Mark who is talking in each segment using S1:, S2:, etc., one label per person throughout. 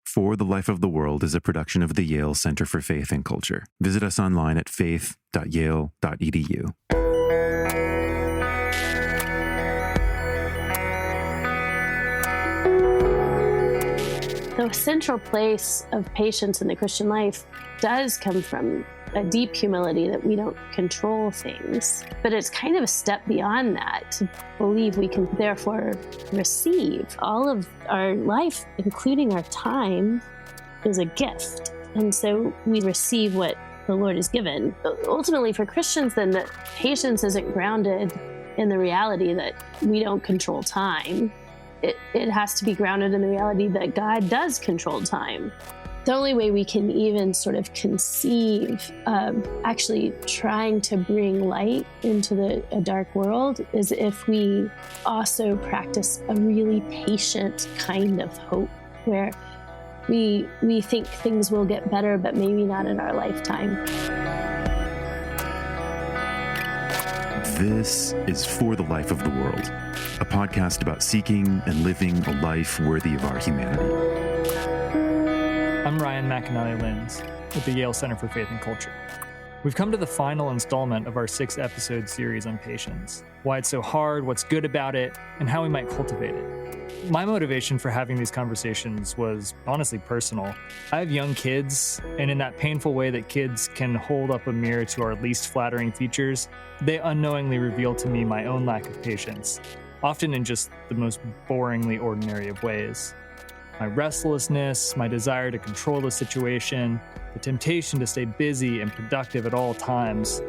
S1: For the Life of the World is a production of the Yale Center for Faith and Culture. Visit us online at faith.yale.edu.
S2: The central place of patience in the Christian life does come from a deep humility that we don't control things. But it's kind of a step beyond that to believe we can therefore receive. All of our life, including our time, is a gift. And so we receive what the Lord has given. But ultimately, for Christians, then, that patience isn't grounded in the reality that we don't control time. It has to be grounded in the reality that God does control time. The only way we can even sort of conceive of actually trying to bring light into a dark world is if we also practice a really patient kind of hope, where we think things will get better, but maybe not in our lifetime.
S1: This is For the Life of the World, a podcast about seeking and living a life worthy of our humanity.
S3: I'm Ryan McAnally-Linz with the Yale Center for Faith and Culture. We've come to the final installment of our 6-episode series on patience, why it's so hard, what's good about it, and how we might cultivate it. My motivation for having these conversations was honestly personal. I have young kids, and in that painful way that kids can hold up a mirror to our least flattering features, they unknowingly reveal to me my own lack of patience, often in just the most boringly ordinary of ways. My restlessness, my desire to control the situation, the temptation to stay busy and productive at all times.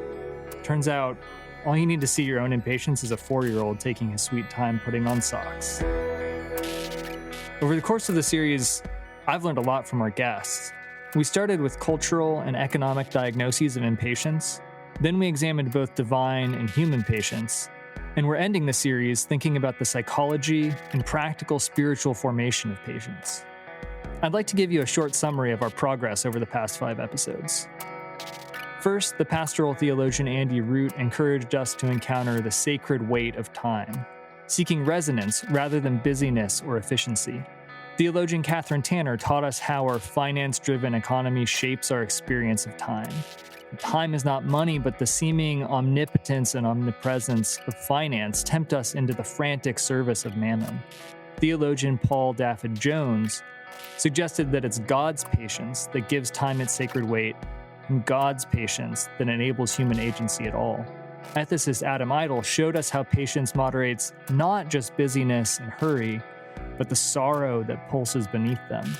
S3: Turns out, all you need to see your own impatience is a 4-year-old taking his sweet time putting on socks. Over the course of the series, I've learned a lot from our guests. We started with cultural and economic diagnoses of impatience. Then we examined both divine and human patience. And we're ending the series thinking about the psychology and practical spiritual formation of patience. I'd like to give you a short summary of our progress over the past 5 episodes. First, the pastoral theologian Andy Root encouraged us to encounter the sacred weight of time, seeking resonance rather than busyness or efficiency. Theologian Catherine Tanner taught us how our finance-driven economy shapes our experience of time. Time is not money, but the seeming omnipotence and omnipresence of finance tempt us into the frantic service of mammon. Theologian Paul Dafford Jones suggested that it's God's patience that gives time its sacred weight, and God's patience that enables human agency at all. Ethicist Adam Idle showed us how patience moderates not just busyness and hurry, but the sorrow that pulses beneath them.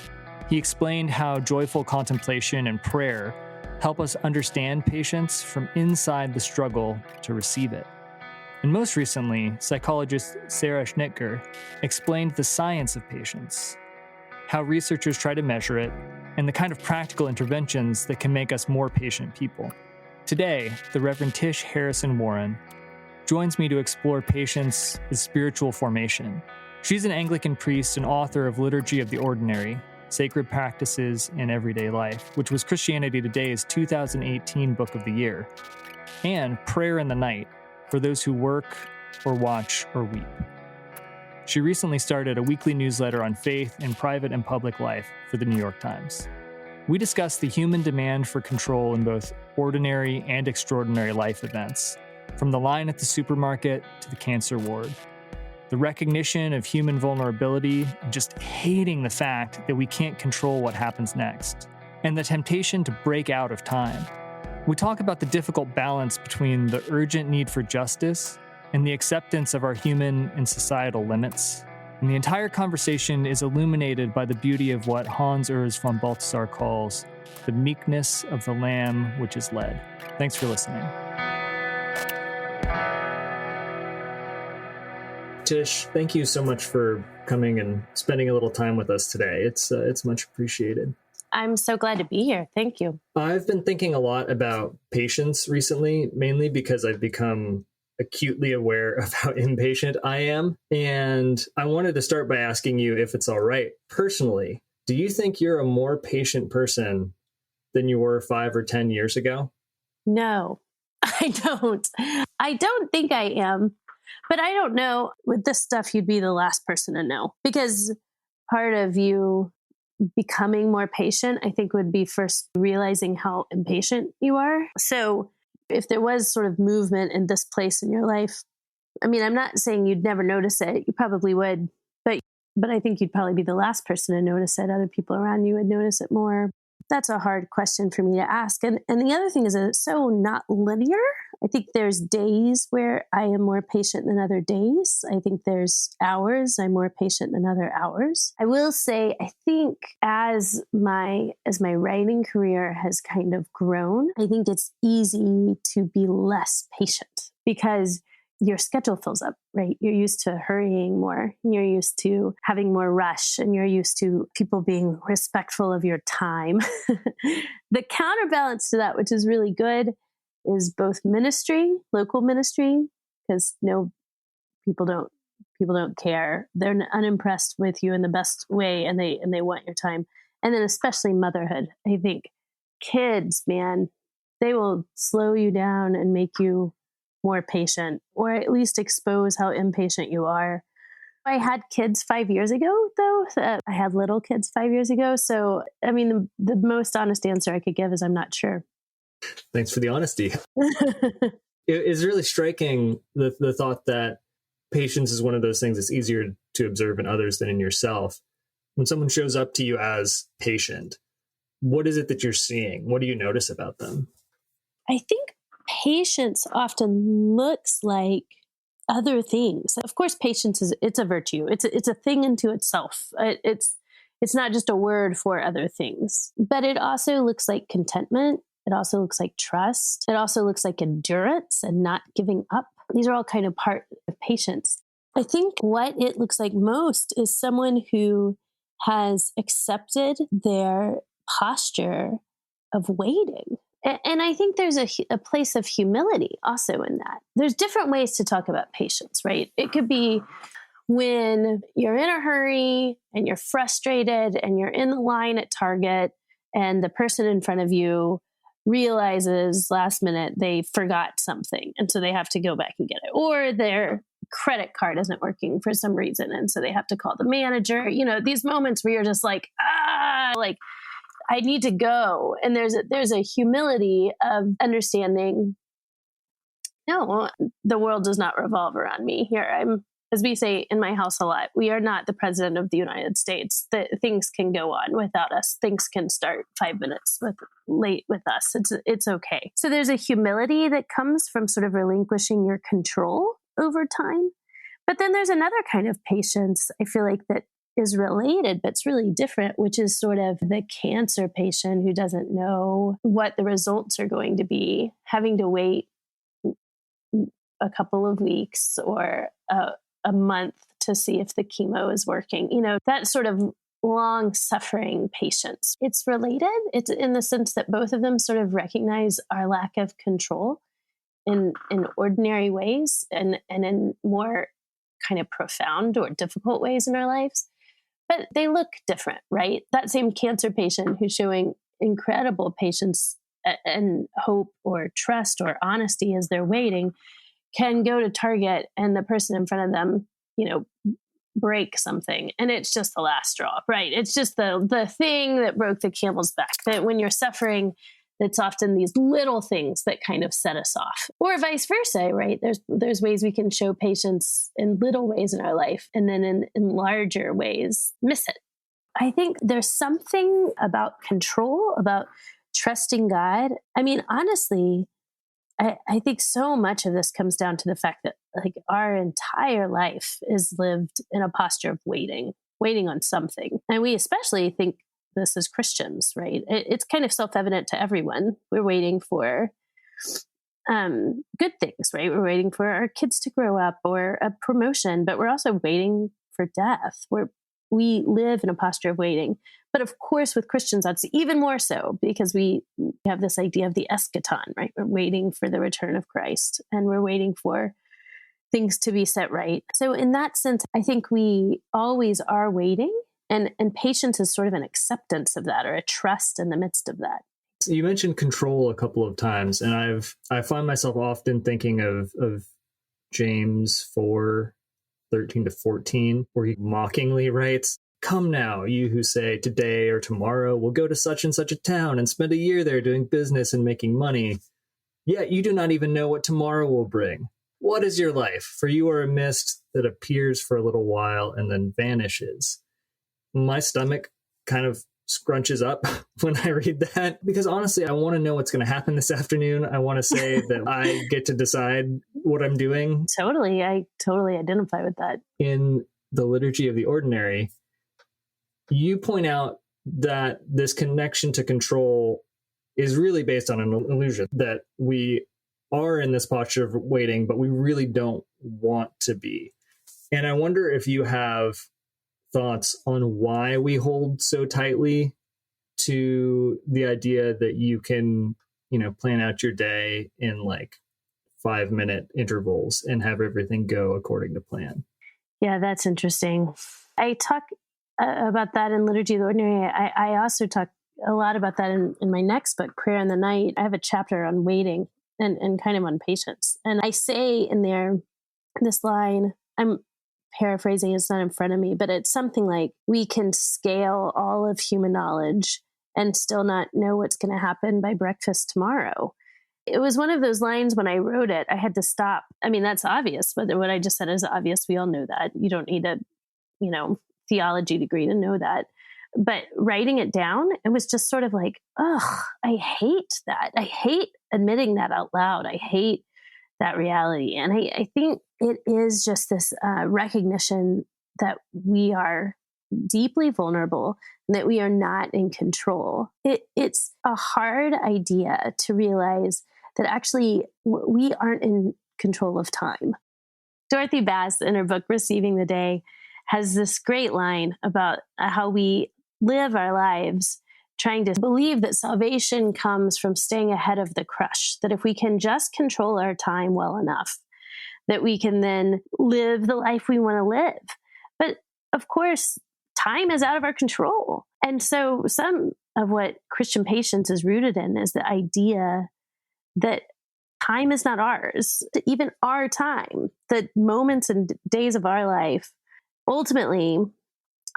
S3: He explained how joyful contemplation and prayer help us understand patience from inside the struggle to receive it. And most recently, psychologist Sarah Schnitger explained the science of patience, how researchers try to measure it, and the kind of practical interventions that can make us more patient people. Today, the Reverend Tish Harrison Warren joins me to explore patience as spiritual formation. She's an Anglican priest and author of Liturgy of the Ordinary, Sacred Practices in Everyday Life, which was Christianity Today's 2018 Book of the Year, and Prayer in the Night for those who work or watch or weep. She recently started a weekly newsletter on faith in private and public life for the New York Times. We discuss the human demand for control in both ordinary and extraordinary life events, from the line at the supermarket to the cancer ward. The recognition of human vulnerability and just hating the fact that we can't control what happens next, and the temptation to break out of time. We talk about the difficult balance between the urgent need for justice and the acceptance of our human and societal limits. And the entire conversation is illuminated by the beauty of what Hans Urs Von Balthasar calls the meekness of the lamb which is led. Thanks for listening. Tish, thank you so much for coming and spending a little time with us today. It's much appreciated.
S2: I'm so glad to be here. Thank you.
S3: I've been thinking a lot about patience recently, mainly because I've become acutely aware of how impatient I am. And I wanted to start by asking you if it's all right. Personally, do you think you're a more patient person than you were 5 or 10 years ago?
S2: No, I don't. I don't think I am. But I don't know. With this stuff, you'd be the last person to know, because part of you becoming more patient, I think would be first realizing how impatient you are. So if there was sort of movement in this place in your life, I mean, I'm not saying you'd never notice it. You probably would, but I think you'd probably be the last person to notice it. Other people around you would notice it more. That's a hard question for me to ask. And the other thing is that it's so not linear. I think there's days where I am more patient than other days. I think there's hours I'm more patient than other hours. I will say, I think as my writing career has kind of grown, I think it's easy to be less patient because your schedule fills up, right? You're used to hurrying more. You're used to having more rush, and you're used to people being respectful of your time. The counterbalance to that, which is really good, is both ministry, local ministry, because people don't care. They're unimpressed with you in the best way, and they want your time. And then especially motherhood. I think kids, man, they will slow you down and make you more patient, or at least expose how impatient you are. I had kids 5 years ago, though. I had little kids 5 years ago. So, I mean, the most honest answer I could give is I'm not sure.
S3: Thanks for the honesty. It's really striking, the thought that patience is one of those things that's easier to observe in others than in yourself. When someone shows up to you as patient, what is it that you're seeing? What do you notice about them?
S2: I think patience often looks like other things. Of course, patience it's a virtue. It's a thing unto itself. It's not just a word for other things, but it also looks like contentment. It also looks like trust. It also looks like endurance and not giving up. These are all kind of part of patience. I think what it looks like most is someone who has accepted their posture of waiting. And I think there's a place of humility also in that. There's different ways to talk about patience, right? It could be when you're in a hurry and you're frustrated and you're in the line at Target and the person in front of you realizes last minute they forgot something. And so they have to go back and get it. Or their credit card isn't working for some reason. And so they have to call the manager. You know, these moments where you're just like, I need to go. And there's a humility of understanding, no, the world does not revolve around me. Here I'm, as we say in my house a lot, we are not the president of the United States. Things can go on without us. Things can start 5 minutes late with us. It's okay. So there's a humility that comes from sort of relinquishing your control over time. But then there's another kind of patience, I feel like, that is related, but it's really different, which is sort of the cancer patient who doesn't know what the results are going to be, having to wait a couple of weeks or a month to see if the chemo is working. You know, that sort of long suffering patience. It's related. It's in the sense that both of them sort of recognize our lack of control in ordinary ways and in more kind of profound or difficult ways in our lives. But they look different, right? That same cancer patient who's showing incredible patience and hope or trust or honesty as they're waiting can go to Target and the person in front of them, break something. And it's just the last straw, right? It's just the thing that broke the camel's back. That when you're suffering, it's often these little things that kind of set us off, or vice versa, right? There's ways we can show patience in little ways in our life, and then in larger ways miss it. I think there's something about control, about trusting God. I mean, honestly, I think so much of this comes down to the fact that like our entire life is lived in a posture of waiting on something, and we especially think this as Christians, right? It's kind of self-evident to everyone. We're waiting for good things, right? We're waiting for our kids to grow up or a promotion, but we're also waiting for death. We live in a posture of waiting. But of course, with Christians, that's even more so because we have this idea of the eschaton, right? We're waiting for the return of Christ, and we're waiting for things to be set right. So in that sense, I think we always are waiting. And patience is sort of an acceptance of that, or a trust in the midst of that.
S3: You mentioned control a couple of times, and I find myself often thinking of James 4:13-14, where he mockingly writes, Come now, you who say today or tomorrow we'll go to such and such a town and spend a year there doing business and making money. Yet you do not even know what tomorrow will bring. What is your life? For you are a mist that appears for a little while and then vanishes. My stomach kind of scrunches up when I read that, because honestly, I want to know what's going to happen this afternoon. I want to say that I get to decide what I'm doing.
S2: Totally. I totally identify with that.
S3: In the Liturgy of the Ordinary, you point out that this connection to control is really based on an illusion, that we are in this posture of waiting, but we really don't want to be. And I wonder if you have thoughts on why we hold so tightly to the idea that you can, plan out your day in like 5-minute intervals and have everything go according to plan.
S2: Yeah, that's interesting. I talk about that in Liturgy of the Ordinary. I also talk a lot about that in my next book, Prayer in the Night. I have a chapter on waiting and kind of on patience. And I say in there this line, I'm paraphrasing, it's not in front of me, but it's something like, we can scale all of human knowledge and still not know what's going to happen by breakfast tomorrow. It was one of those lines when I wrote it, I had to stop. I mean, that's obvious, but what I just said is obvious. We all know that. You don't need a, theology degree to know that. But writing it down, it was just sort of like, I hate that. I hate admitting that out loud. I hate that reality. And I think it is just this recognition that we are deeply vulnerable and that we are not in control. It's a hard idea to realize that actually we aren't in control of time. Dorothy Bass, in her book, Receiving the Day, has this great line about how we live our lives trying to believe that salvation comes from staying ahead of the crush, that if we can just control our time well enough, that we can then live the life we want to live. But of course, time is out of our control. And so some of what Christian patience is rooted in is the idea that time is not ours, even our time, that moments and days of our life ultimately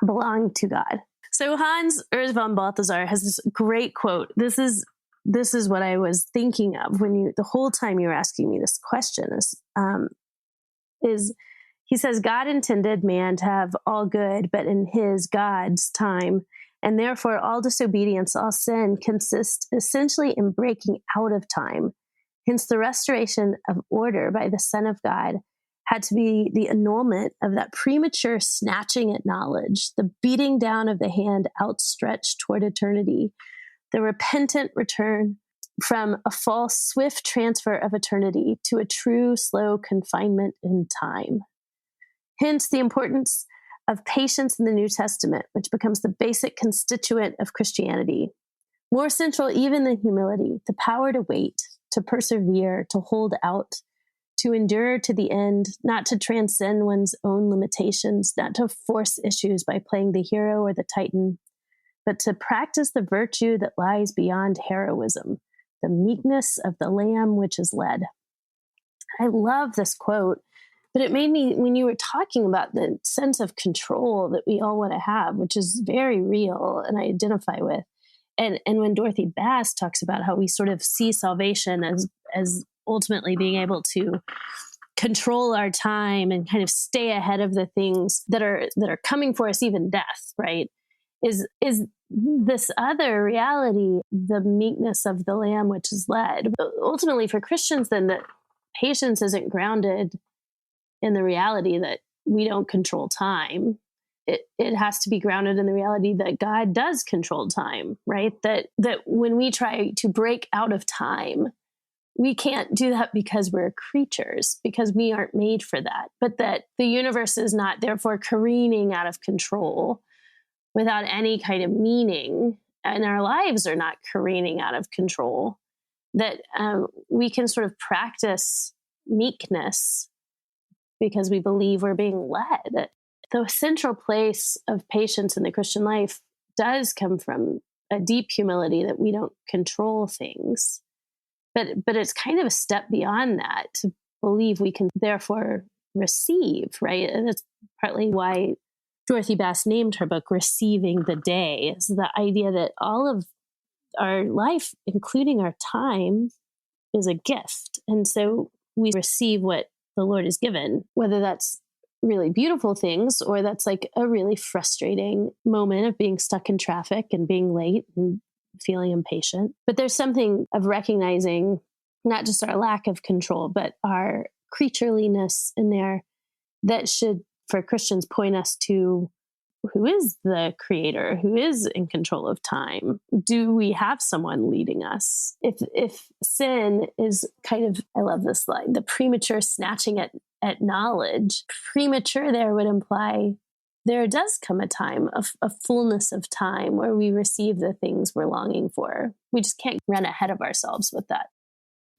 S2: belong to God. So Hans Urs Von Balthasar has this great quote. This is what I was thinking of when the whole time you were asking me this question is he says, God intended man to have all good, but in God's time, and therefore all disobedience, all sin consists essentially in breaking out of time. Hence the restoration of order by the Son of God had to be the annulment of that premature snatching at knowledge, the beating down of the hand outstretched toward eternity, the repentant return from a false, swift transfer of eternity to a true, slow confinement in time. Hence the importance of patience in the New Testament, which becomes the basic constituent of Christianity. More central even than humility, the power to wait, to persevere, to hold out, to endure to the end, not to transcend one's own limitations, not to force issues by playing the hero or the titan, but to practice the virtue that lies beyond heroism, the meekness of the lamb which is led. I love this quote, but it made me, when you were talking about the sense of control that we all want to have, which is very real and I identify with, and when Dorothy Bass talks about how we sort of see salvation as ultimately being able to control our time and kind of stay ahead of the things that are coming for us, even death, right? Is this other reality, the meekness of the lamb which is led. But ultimately for Christians, then, that patience isn't grounded in the reality that we don't control time. It has to be grounded in the reality that God does control time, right? That when we try to break out of time, we can't do that because we're creatures, because we aren't made for that. But that the universe is not therefore careening out of control without any kind of meaning, and our lives are not careening out of control, that we can sort of practice meekness because we believe we're being led. The central place of patience in the Christian life does come from a deep humility that we don't control things. But it's kind of a step beyond that to believe we can therefore receive, right? And that's partly why Dorothy Bass named her book Receiving the Day, is the idea that all of our life, including our time, is a gift. And so we receive what the Lord has given, whether that's really beautiful things or that's like a really frustrating moment of being stuck in traffic and being late and feeling impatient. But there's something of recognizing not just our lack of control, but our creatureliness in there that should, for Christians, point us to who is the creator, who is in control of time. Do we have someone leading us? If sin is kind of, I love this line, the premature snatching at knowledge, premature there would imply there does come a time, a fullness of time where we receive the things we're longing for. We just can't run ahead of ourselves with that.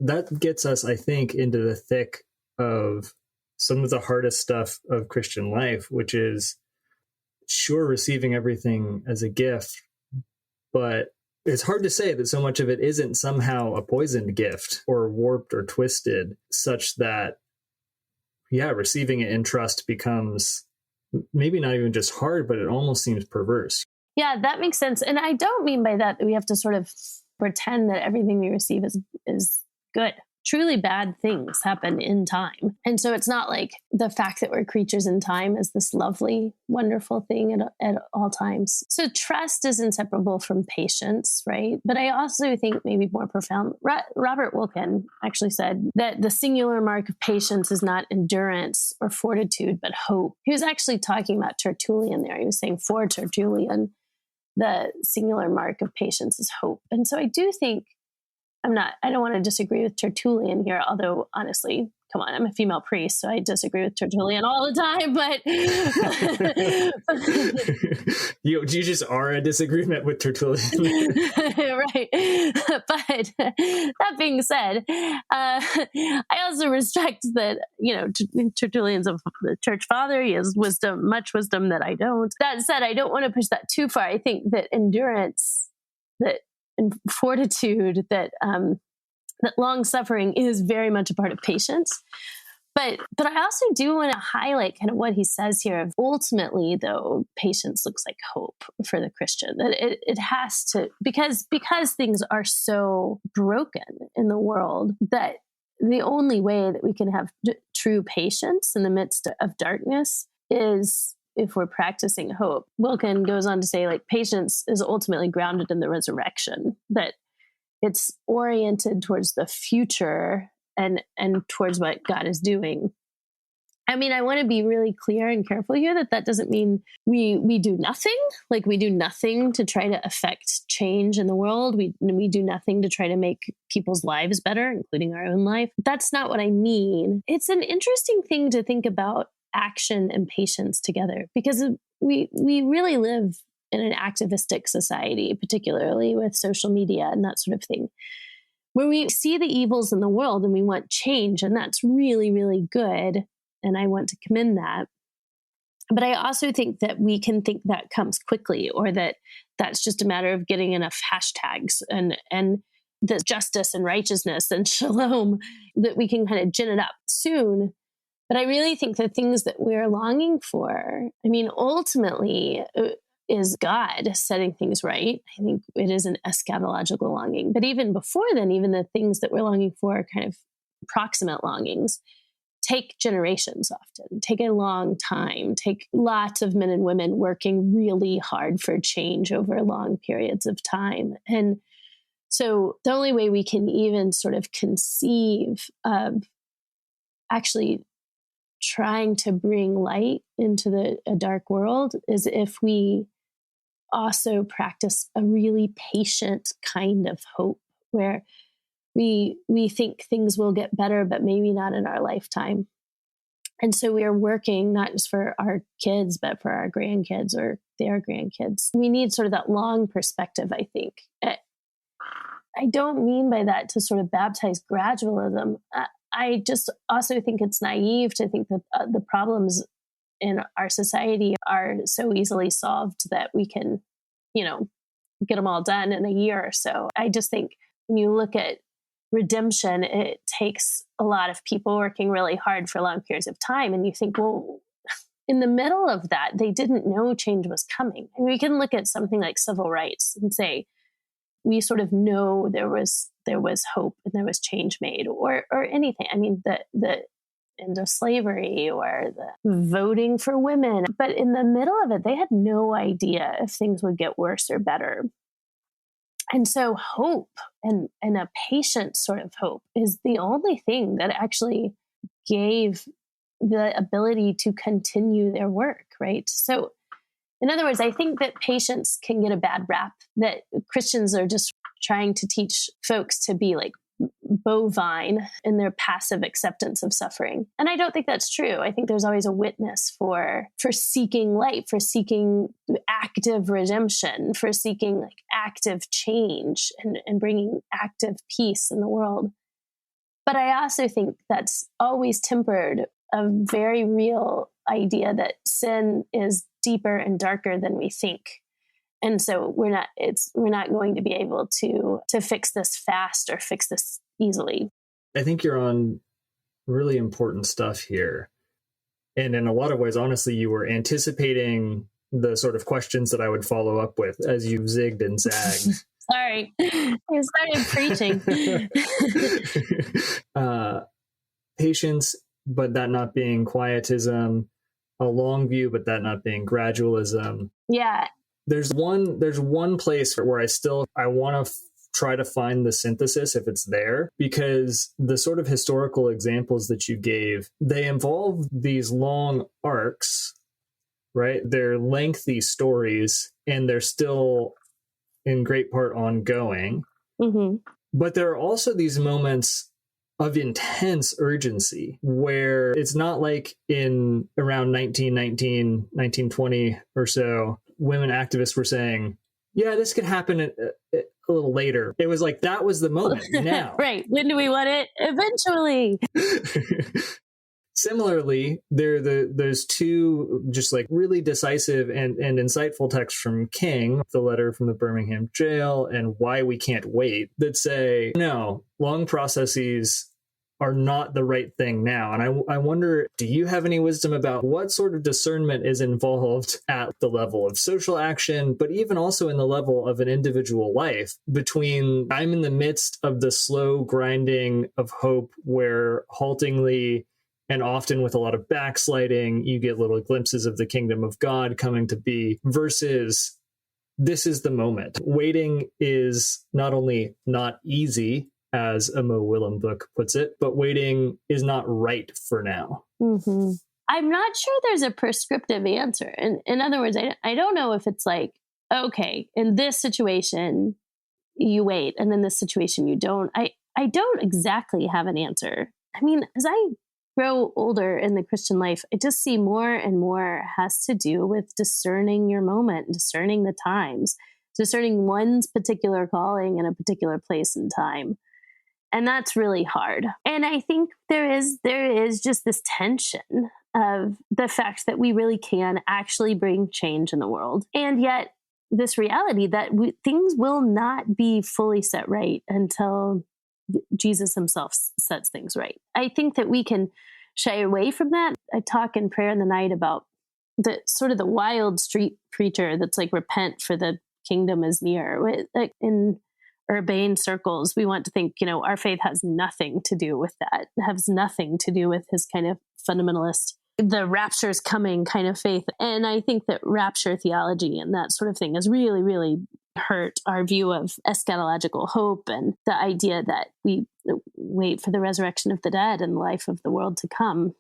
S3: That gets us, I think, into the thick of some of the hardest stuff of Christian life, which is, sure, receiving everything as a gift, but it's hard to say that so much of it isn't somehow a poisoned gift or warped or twisted, such that, receiving it in trust becomes maybe not even just hard, but it almost seems perverse.
S2: Yeah, that makes sense. And I don't mean by that we have to sort of pretend that everything we receive is good. Truly bad things happen in time. And so it's not like the fact that we're creatures in time is this lovely, wonderful thing at all times. So trust is inseparable from patience, right? But I also think maybe more profound, Robert Wilkin actually said that the singular mark of patience is not endurance or fortitude, but hope. He was actually talking about Tertullian there. He was saying for Tertullian, the singular mark of patience is hope. And so I do think I don't want to disagree with Tertullian here, although honestly, come on, I'm a female priest, so I disagree with Tertullian all the time, but
S3: you just are a disagreement with Tertullian.
S2: Right. But that being said, I also respect that, Tertullian's a church father. He has wisdom, much wisdom that I don't. That said, I don't want to push that too far. I think that endurance, and fortitude, that long suffering is very much a part of patience. But I also do want to highlight kind of what he says here of ultimately, though, patience looks like hope for the Christian. That it has to, because things are so broken in the world, that the only way that we can have true patience in the midst of darkness is if we're practicing hope. Wilkin goes on to say, like, patience is ultimately grounded in the resurrection, that it's oriented towards the future and towards what God is doing. I mean, I want to be really clear and careful here that doesn't mean we do nothing. Like, we do nothing to try to affect change in the world. We do nothing to try to make people's lives better, including our own life. That's not what I mean. It's an interesting thing to think about action and patience together, because we really live in an activistic society, particularly with social media and that sort of thing, where we see the evils in the world and we want change, and that's really, really good. And I want to commend that. But I also think that we can think that comes quickly, or that's just a matter of getting enough hashtags and the justice and righteousness and shalom, that we can kind of gin it up soon. But I really think the things that we're longing for, I mean, ultimately is God setting things right. I think it is an eschatological longing. But even before then, even the things that we're longing for are kind of proximate longings, take generations often, take a long time, take lots of men and women working really hard for change over long periods of time. And so the only way we can even sort of conceive of actually trying to bring light into a dark world is if we also practice a really patient kind of hope, where we think things will get better, but maybe not in our lifetime. And so we are working not just for our kids, but for our grandkids or their grandkids. We need sort of that long perspective, I think. I don't mean by that to sort of baptize gradualism. I just also think it's naive to think that the problems in our society are so easily solved that we can, get them all done in a year or so. I just think when you look at redemption, it takes a lot of people working really hard for long periods of time. And you think, well, in the middle of that, they didn't know change was coming. And we can look at something like civil rights and say, we sort of know there was hope and there was change made, or anything. I mean, the end of slavery or the voting for women. But in the middle of it, they had no idea if things would get worse or better. And so hope and a patient sort of hope is the only thing that actually gave the ability to continue their work, right? So in other words, I think that patients can get a bad rap, that Christians are just trying to teach folks to be like bovine in their passive acceptance of suffering. And I don't think that's true. I think there's always a witness for seeking light, for seeking active redemption, for seeking like active change and bringing active peace in the world. But I also think that's always tempered a very real idea that sin is deeper and darker than we think. And so we're not going to be able to fix this fast or fix this easily.
S3: I think you're on really important stuff here. And in a lot of ways, honestly, you were anticipating the sort of questions that I would follow up with as you zigged and zagged.
S2: Sorry, I started preaching.
S3: Patience, but that not being quietism, a long view, but that not being gradualism.
S2: Yeah.
S3: There's one place where I want to try to find the synthesis if it's there, because the sort of historical examples that you gave, they involve these long arcs, right? They're lengthy stories and they're still in great part ongoing. Mm-hmm. But there are also these moments of intense urgency where it's not like in around 1919, 1920 or so, women activists were saying, yeah, this could happen a little later. It was like, that was the moment now.
S2: Right. When do we want it? Eventually.
S3: Similarly, there's two just like really decisive and insightful texts from King, the letter from the Birmingham jail and Why We Can't Wait, that say, no, long processes are not the right thing now. And I wonder, do you have any wisdom about what sort of discernment is involved at the level of social action, but even also in the level of an individual life between I'm in the midst of the slow grinding of hope where haltingly and often with a lot of backsliding, you get little glimpses of the kingdom of God coming to be, versus this is the moment. Waiting is not only not easy, as a Mo Willem book puts it, but waiting is not right for now.
S2: Mm-hmm. I'm not sure there's a prescriptive answer. In other words, I don't know if it's like, okay, in this situation, you wait, and in this situation, you don't. I don't exactly have an answer. I mean, as I grow older in the Christian life, I just see more and more has to do with discerning your moment, discerning the times, discerning one's particular calling in a particular place and time. And that's really hard. And I think there is just this tension of the fact that we really can actually bring change in the world. And yet this reality that things will not be fully set right until Jesus himself sets things right. I think that we can shy away from that. I talk in prayer in the night about the sort of the wild street preacher that's like, repent for the kingdom is near. Like in urbane circles, we want to think, our faith has nothing to do with that. It has nothing to do with his kind of fundamentalist, the rapture's coming kind of faith. And I think that rapture theology and that sort of thing has really, really hurt our view of eschatological hope and the idea that we wait for the resurrection of the dead and the life of the world to come.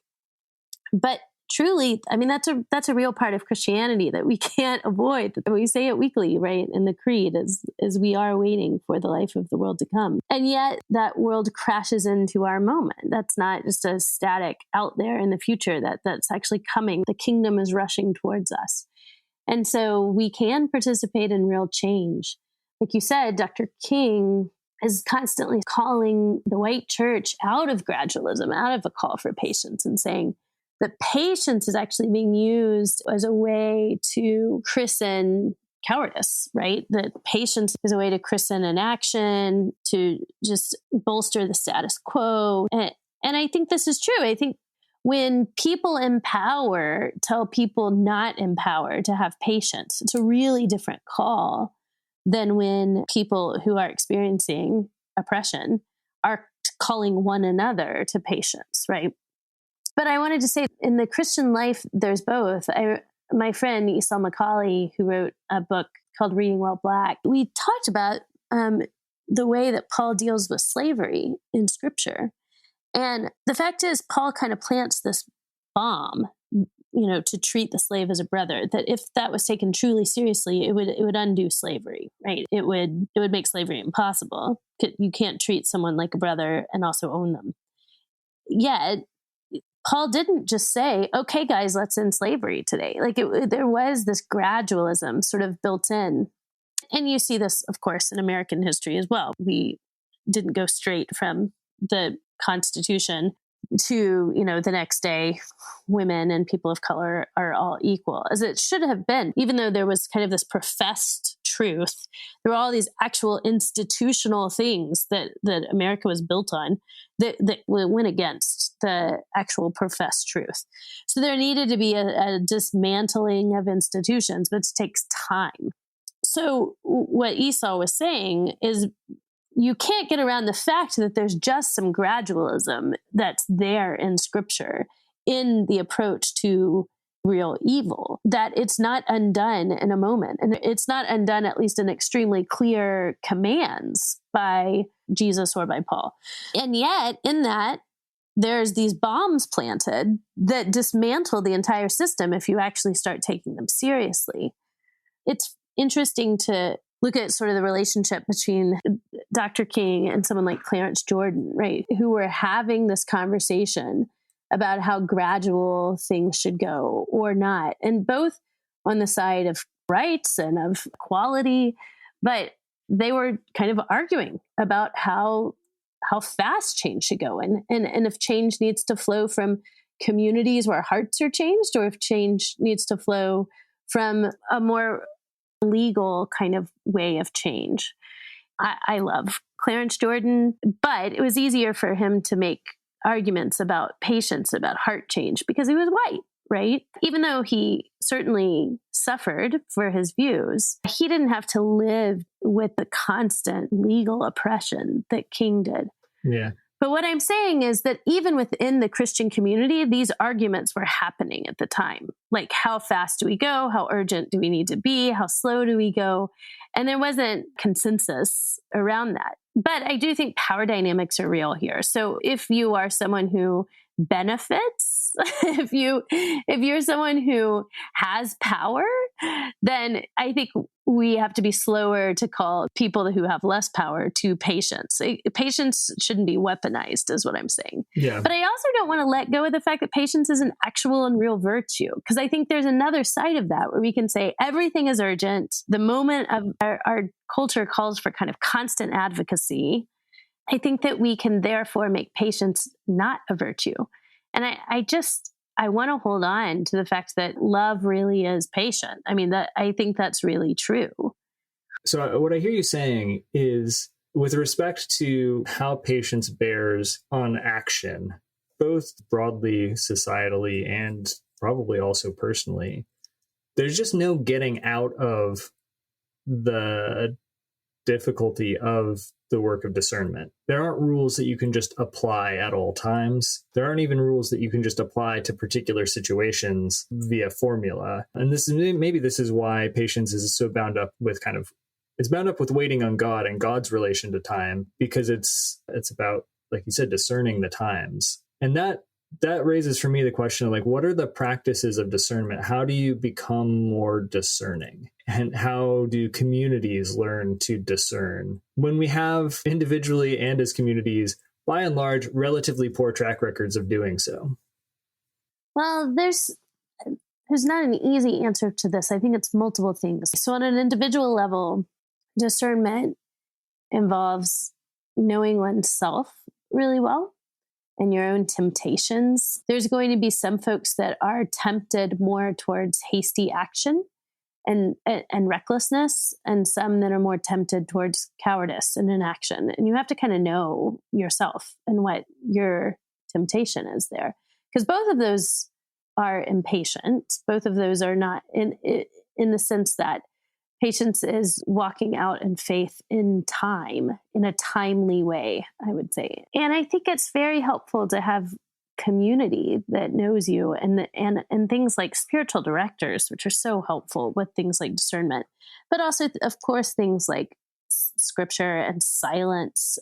S2: But truly, I mean, that's a real part of Christianity that we can't avoid. We say it weekly, right? In the creed is we are waiting for the life of the world to come. And yet that world crashes into our moment. That's not just a static out there in the future, that's actually coming. The kingdom is rushing towards us. And so we can participate in real change. Like you said, Dr. King is constantly calling the white church out of gradualism, out of a call for patience, and saying, that patience is actually being used as a way to christen cowardice, right? That patience is a way to christen inaction, to just bolster the status quo. And I think this is true. I think when people in power tell people not in power to have patience, it's a really different call than when people who are experiencing oppression are calling one another to patience, right? But I wanted to say in the Christian life, there's both. My friend Esau Macaulay, who wrote a book called Reading While Black, we talked about the way that Paul deals with slavery in Scripture. And the fact is, Paul kind of plants this bomb, to treat the slave as a brother, that if that was taken truly seriously, it would undo slavery, right? It would make slavery impossible. You can't treat someone like a brother and also own them. Yet, Paul didn't just say, okay, guys, let's end slavery today. There was this gradualism sort of built in. And you see this, of course, in American history as well. We didn't go straight from the Constitution to, the next day, women and people of color are all equal, as it should have been. Even though there was kind of this professed truth, there were all these actual institutional things that America was built on that went against the actual professed truth. So there needed to be a dismantling of institutions, but it takes time. So what Esau was saying is, you can't get around the fact that there's just some gradualism that's there in Scripture in the approach to real evil, that it's not undone in a moment. And it's not undone, at least in extremely clear commands by Jesus or by Paul. And yet in that, there's these bombs planted that dismantle the entire system if you actually start taking them seriously. It's interesting to look at sort of the relationship between Dr. King and someone like Clarence Jordan, right, who were having this conversation about how gradual things should go or not, and both on the side of rights and of equality, but they were kind of arguing about how fast change should go, and if change needs to flow from communities where hearts are changed, or if change needs to flow from a more legal kind of way of change. I love Clarence Jordan, but it was easier for him to make arguments about patience, about heart change, because he was white, right? Even though he certainly suffered for his views, he didn't have to live with the constant legal oppression that King did.
S3: Yeah.
S2: But what I'm saying is that even within the Christian community, these arguments were happening at the time. Like, how fast do we go? How urgent do we need to be? How slow do we go? And there wasn't consensus around that. But I do think power dynamics are real here. So if you are someone who benefits, if you're someone who has power, then I think we have to be slower to call people who have less power to patience. Patience shouldn't be weaponized, is what I'm saying.
S3: Yeah.
S2: But I also don't want to let go of the fact that patience is an actual and real virtue, because I think there's another side of that where we can say everything is urgent. The moment of our culture calls for kind of constant advocacy. I think that we can therefore make patience not a virtue. And I want to hold on to the fact that love really is patient. I mean, I think that's really true.
S3: So what I hear you saying is, with respect to how patience bears on action, both broadly, societally, and probably also personally, there's just no getting out of the difficulty of the work of discernment. There aren't rules that you can just apply at all times. There aren't even rules that you can just apply to particular situations via formula. And this is why patience is so bound up with it's bound up with waiting on God and God's relation to time, because it's about, like you said, discerning the times. And that raises for me the question of, like, what are the practices of discernment? How do you become more discerning? And how do communities learn to discern when we have individually and as communities, by and large, relatively poor track records of doing so?
S2: Well, there's not an easy answer to this. I think it's multiple things. So on an individual level, discernment involves knowing oneself really well and your own temptations. There's going to be some folks that are tempted more towards hasty action and recklessness, and some that are more tempted towards cowardice and inaction. And you have to kind of know yourself and what your temptation is there. Because both of those are impatient. Both of those are not in the sense that patience is walking out in faith in time, in a timely way, I would say. And I think it's very helpful to have community that knows you, and things like spiritual directors, which are so helpful with things like discernment, but also, of course, things like scripture and silence.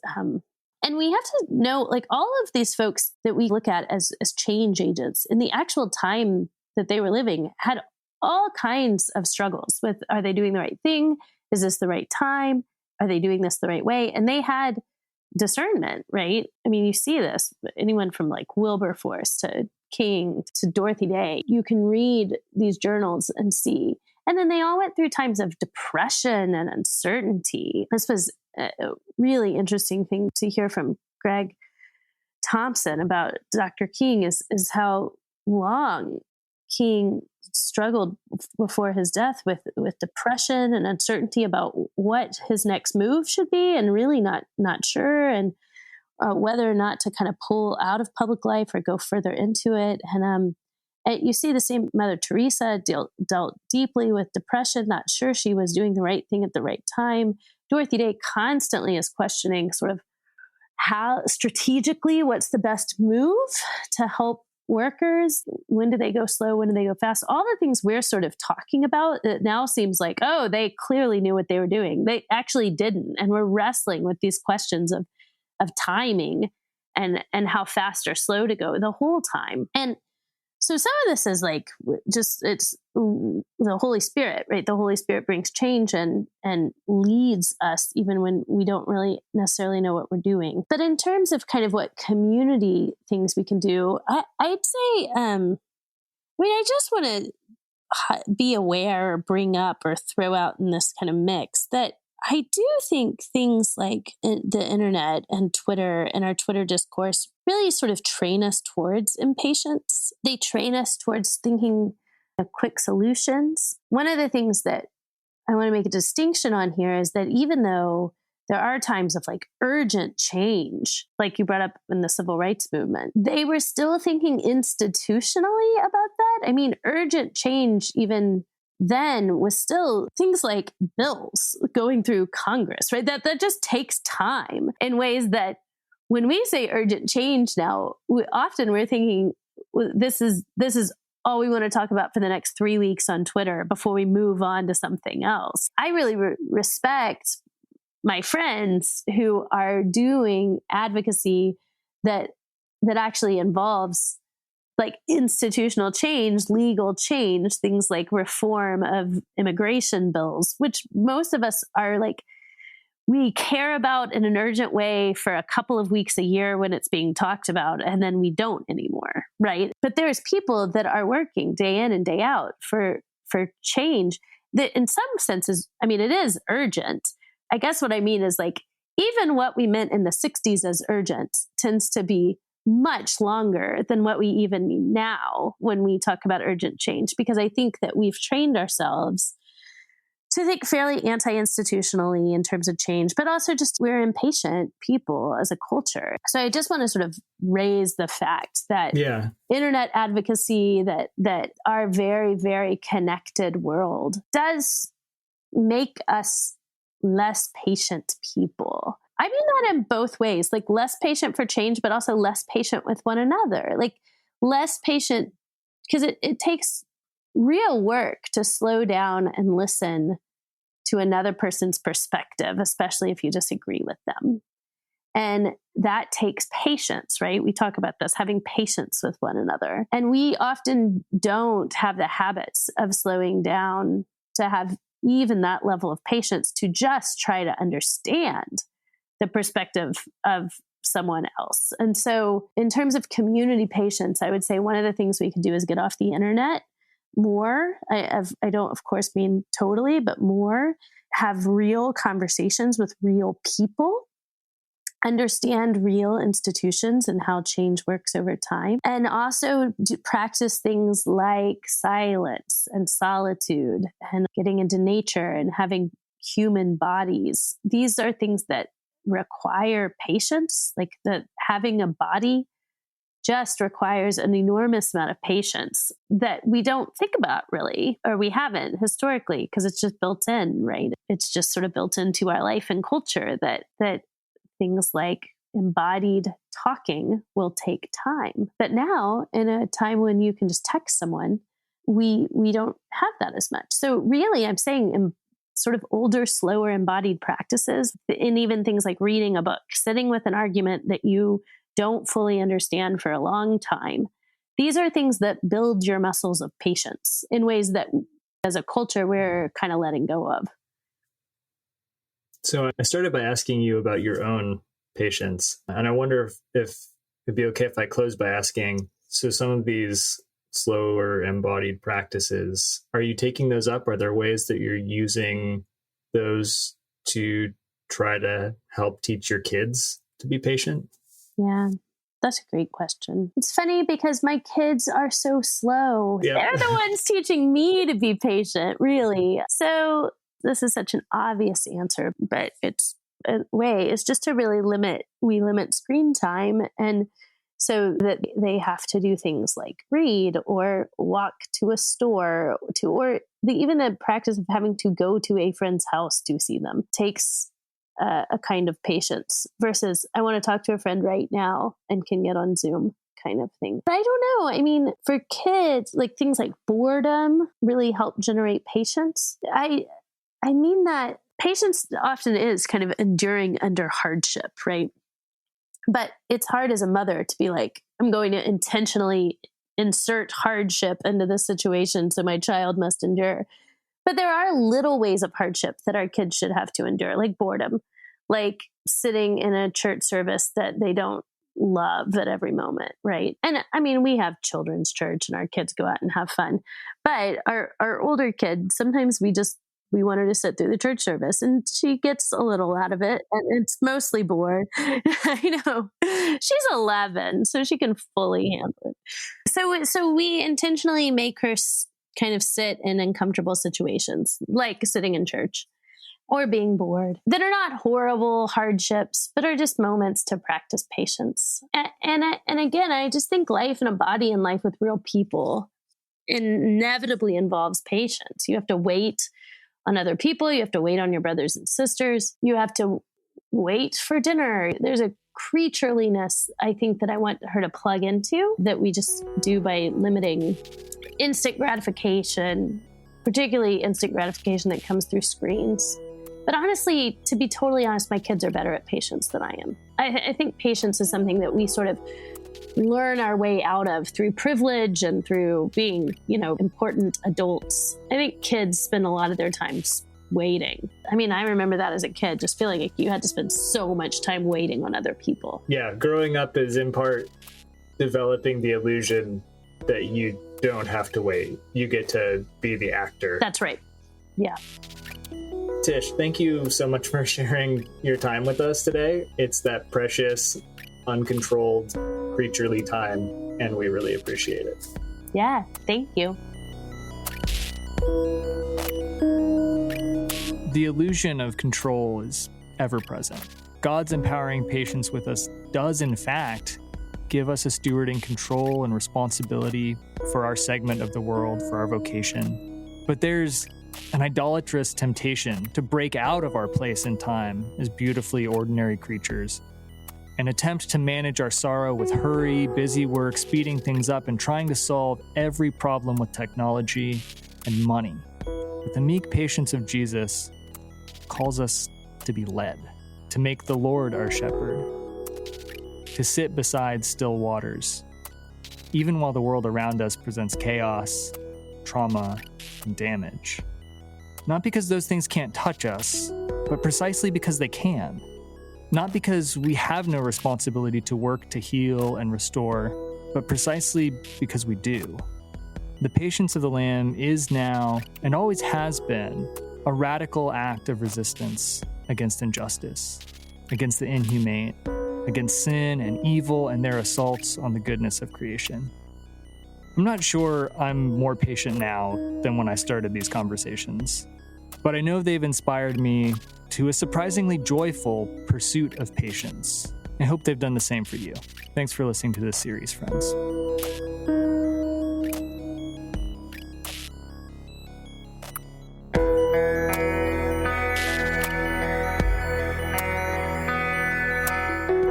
S2: And we have to know, like, all of these folks that we look at as change agents in the actual time that they were living had all kinds of struggles with, are they doing the right thing? Is this the right time? Are they doing this the right way? And they had discernment, right? I mean, you see this, anyone from like Wilberforce to King to Dorothy Day, you can read these journals and see. And then they all went through times of depression and uncertainty. This was a really interesting thing to hear from Greg Thompson about Dr. King is how long King struggled before his death with depression and uncertainty about what his next move should be, and really not sure, and whether or not to kind of pull out of public life or go further into it. And you see the same. Mother Teresa dealt deeply with depression, not sure she was doing the right thing at the right time. Dorothy Day constantly is questioning sort of how strategically, what's the best move to help workers? When do they go slow? When do they go fast? All the things we're sort of talking about, it now seems like, oh, they clearly knew what they were doing. They actually didn't. And we're wrestling with these questions of timing and how fast or slow to go the whole time. And so some of this is like, it's the Holy Spirit, right? The Holy Spirit brings change and leads us even when we don't really necessarily know what we're doing. But in terms of kind of what community things we can do, I'd say, I just want to be aware or bring up or throw out in this kind of mix that I do think things like the internet and Twitter and our Twitter discourse really sort of train us towards impatience. They train us towards thinking of quick solutions. One of the things that I want to make a distinction on here is that even though there are times of like urgent change, like you brought up in the civil rights movement, they were still thinking institutionally about that. I mean, urgent change even then was still things like bills going through Congress, right? That just takes time in ways that when we say urgent change now, we're thinking this is all we want to talk about for the next 3 weeks on Twitter before we move on to something else. I really respect my friends who are doing advocacy that actually involves like institutional change, legal change, things like reform of immigration bills, which most of us are like, we care about in an urgent way for a couple of weeks a year when it's being talked about, and then we don't anymore, right? But there's people that are working day in and day out for change that in some senses, I mean, it is urgent. I guess what I mean is like, even what we meant in the 60s as urgent tends to be much longer than what we even mean now when we talk about urgent change, because I think that we've trained ourselves to think fairly anti-institutionally in terms of change, but also just we're impatient people as a culture. So I just want to sort of raise the fact that internet advocacy, that our very, very connected world does make us less patient people. I mean that in both ways, like less patient for change, but also less patient with one another, like less patient because it takes real work to slow down and listen to another person's perspective, especially if you disagree with them. And that takes patience, right? We talk about this, having patience with one another. And we often don't have the habits of slowing down to have even that level of patience to just try to understand the perspective of someone else. And so in terms of community patience, I would say one of the things we can do is get off the internet more. I don't, of course, mean totally, but more. Have real conversations with real people, understand real institutions and how change works over time, and also practice things like silence and solitude and getting into nature and having human bodies. These are things that require patience, like having a body just requires an enormous amount of patience that we don't think about really, or we haven't historically, because it's just built in, right? It's just sort of built into our life and culture that things like embodied talking will take time. But now, in a time when you can just text someone, we don't have that as much. So really, I'm saying sort of older, slower embodied practices, and even things like reading a book, sitting with an argument that you don't fully understand for a long time. These are things that build your muscles of patience in ways that as a culture, we're kind of letting go of.
S3: So I started by asking you about your own patience. And I wonder if it'd be okay if I close by asking, so some of these slower embodied practices, are you taking those up? Are there ways that you're using those to try to help teach your kids to be patient?
S2: Yeah, that's a great question. It's funny because my kids are so slow. Yep. They're the ones teaching me to be patient, really. So this is such an obvious answer, but it's a way is just to really limit screen time, and so that they have to do things like read or walk to a store even the practice of having to go to a friend's house to see them takes a kind of patience versus I want to talk to a friend right now and can get on Zoom kind of thing. But I don't know. I mean, for kids, like things like boredom really help generate patience. I mean that patience often is kind of enduring under hardship, right? But it's hard as a mother to be like, I'm going to intentionally insert hardship into this situation so my child must endure. But there are little ways of hardship that our kids should have to endure, like boredom, like sitting in a church service that they don't love at every moment, right? And I mean, we have children's church and our kids go out and have fun. But our older kid, sometimes we want her to sit through the church service and she gets a little out of it and it's mostly bored. I know she's 11, so she can fully handle it. So we intentionally make her kind of sit in uncomfortable situations, like sitting in church or being bored, that are not horrible hardships, but are just moments to practice patience. And again, I just think life in a body and life with real people inevitably involves patience. You have to wait on other people. You have to wait on your brothers and sisters. You have to wait for dinner. There's a creatureliness, I think, that I want her to plug into that we just do by limiting instant gratification, particularly instant gratification that comes through screens. But honestly, to be totally honest, my kids are better at patience than I am. I think patience is something that we sort of learn our way out of through privilege and through being, important adults. I think kids spend a lot of their time waiting. I mean, I remember that as a kid, just feeling like you had to spend so much time waiting on other people.
S3: Yeah, growing up is in part developing the illusion that you don't have to wait. You get to be the actor.
S2: That's right. Yeah.
S3: Tish, thank you so much for sharing your time with us today. It's that precious, uncontrolled, creaturely time, and we really appreciate it.
S2: Yeah, thank you.
S3: The illusion of control is ever present. God's empowering patience with us does, in fact, give us a stewarding control and responsibility for our segment of the world, for our vocation. But there's an idolatrous temptation to break out of our place in time as beautifully ordinary creatures, an attempt to manage our sorrow with hurry, busy work, speeding things up, and trying to solve every problem with technology and money. But the meek patience of Jesus calls us to be led, to make the Lord our shepherd, to sit beside still waters, even while the world around us presents chaos, trauma, and damage. Not because those things can't touch us, but precisely because they can. Not because we have no responsibility to work to heal and restore, but precisely because we do. The patience of the Lamb is now, and always has been, a radical act of resistance against injustice, against the inhumane, against sin and evil and their assaults on the goodness of creation. I'm not sure I'm more patient now than when I started these conversations, but I know they've inspired me to a surprisingly joyful pursuit of patience I hope they've done the same for you. Thanks for listening to this series, friends.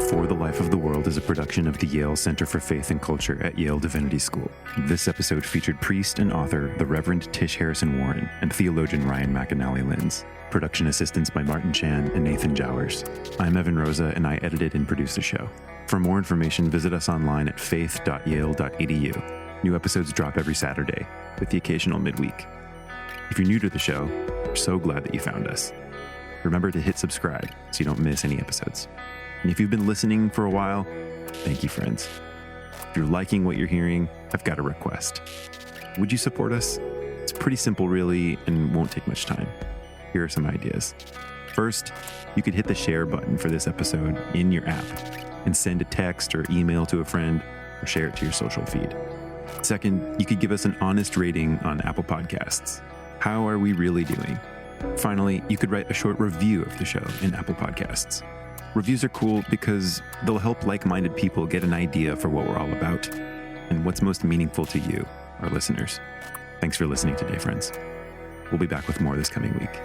S1: For the Life of the World is a production of the Yale Center for Faith and Culture at Yale Divinity School. This episode featured priest and author the Reverend Tish Harrison Warren and theologian Ryan McAnally Linz. Production assistance by Martin Chan and Nathan Jowers. I'm Evan Rosa, and I edited and produced the show. For more information, visit us online at faith.yale.edu. New episodes drop every Saturday, with the occasional midweek. If you're new to the show, we're so glad that you found us. Remember to hit subscribe so you don't miss any episodes. And if you've been listening for a while, thank you, friends. If you're liking what you're hearing, I've got a request. Would you support us? It's pretty simple, really, and won't take much time. Here are some ideas. First, you could hit the share button for this episode in your app and send a text or email to a friend or share it to your social feed. Second, you could give us an honest rating on Apple Podcasts. How are we really doing? Finally, you could write a short review of the show in Apple Podcasts. Reviews are cool because they'll help like-minded people get an idea for what we're all about and what's most meaningful to you, our listeners. Thanks for listening today, friends. We'll be back with more this coming week.